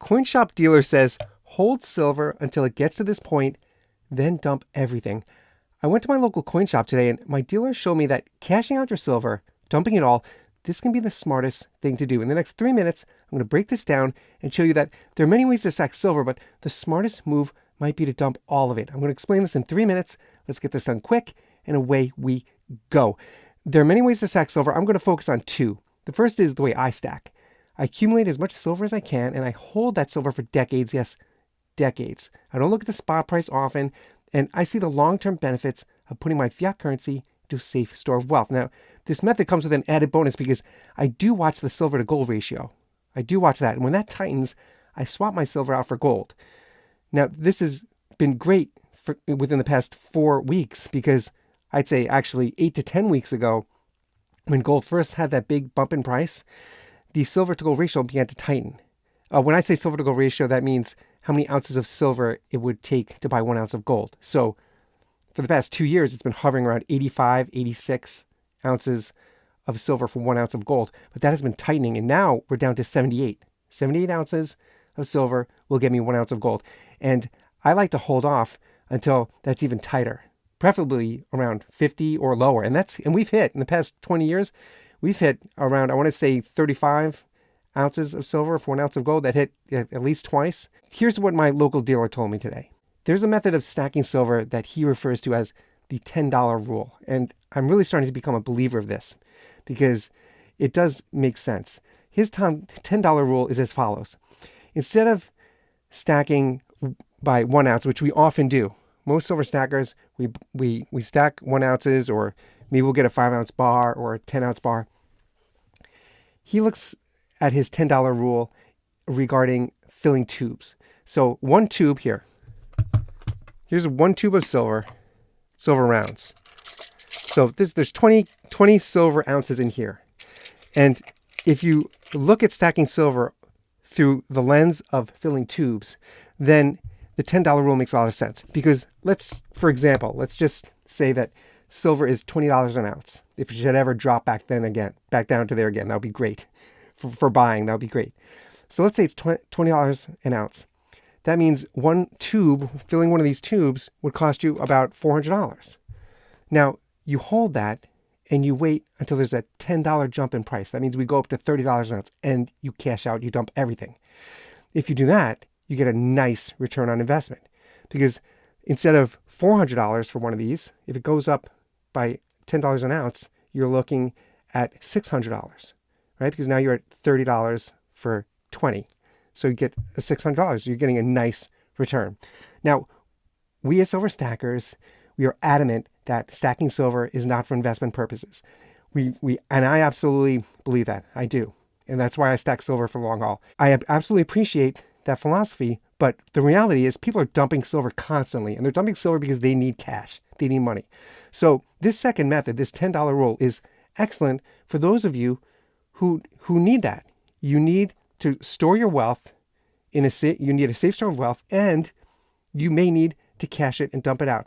CoinShop dealer says, hold silver until it gets to this point, then dump everything. I went to my local coin shop today and my dealer showed me that cashing out your silver, dumping it all, this can be the smartest thing to do. In the next 3 minutes, I'm going to break this down and show you that there are many ways to stack silver, but the smartest move might be to dump all of it. I'm going to explain this in 3 minutes. Let's get this done quick and away we go. There are many ways to stack silver. I'm going to focus on 2. The first is the way I stack. I accumulate as much silver as I can and I hold that silver for decades. Yes, decades. I don't look at the spot price often, and I see the long-term benefits of putting my fiat currency into a safe store of wealth. Now, this method comes with an added bonus because I do watch the silver to gold ratio. I do watch that. And when that tightens, I swap my silver out for gold. Now, this has been great within the past 4 weeks because I'd say actually 8 to 10 weeks ago, when gold first had that big bump in price, the silver to gold ratio began to tighten. When I say silver to gold ratio, that means how many ounces of silver it would take to buy 1 ounce of gold. So for the past 2 years, it's been hovering around 85, 86 ounces of silver for 1 ounce of gold. But that has been tightening, and now we're down to 78. 78 ounces of silver will get me 1 ounce of gold. And I like to hold off until that's even tighter, preferably around 50 or lower. And we've hit, in the past 20 years, we've hit around, I want to say 35 ounces of silver for 1 ounce of gold. That hit at least twice. Here's what my local dealer told me today. There's a method of stacking silver that he refers to as the $10 rule. And I'm really starting to become a believer of this because it does make sense. His $10 rule is as follows. Instead of stacking by 1 ounce, which we often do, most silver stackers, we stack 1 ounces, or maybe we'll get a 5 ounce bar or a 10 ounce bar. He looks at his $10 rule regarding filling tubes. So one tube here. Here's 1 tube of silver rounds. So there's 20 silver ounces in here. And if you look at stacking silver through the lens of filling tubes, then the $10 rule makes a lot of sense. Because for example, let's just say that silver is $20 an ounce. If it should ever drop back down to there again, that would be great. For buying, that would be great. So let's say it's $20 an ounce. That means filling one of these tubes would cost you about $400. Now, you hold that and you wait until there's a $10 jump in price. That means we go up to $30 an ounce and you cash out, you dump everything. If you do that, you get a nice return on investment because instead of $400 for one of these, if it goes up by $10 an ounce, you're looking at $600, right? Because now you're at $30 for 20. So you get $600. You're getting a nice return. Now, we as silver stackers, we are adamant that stacking silver is not for investment purposes. And I absolutely believe that. I do. And that's why I stack silver for the long haul. I absolutely appreciate that philosophy, but the reality is people are dumping silver constantly, and they're dumping silver because they need cash. They need money. So this second method, this $10 rule, is excellent for those of you who need that. You need to store your wealth you need a safe store of wealth, and you may need to cash it and dump it out.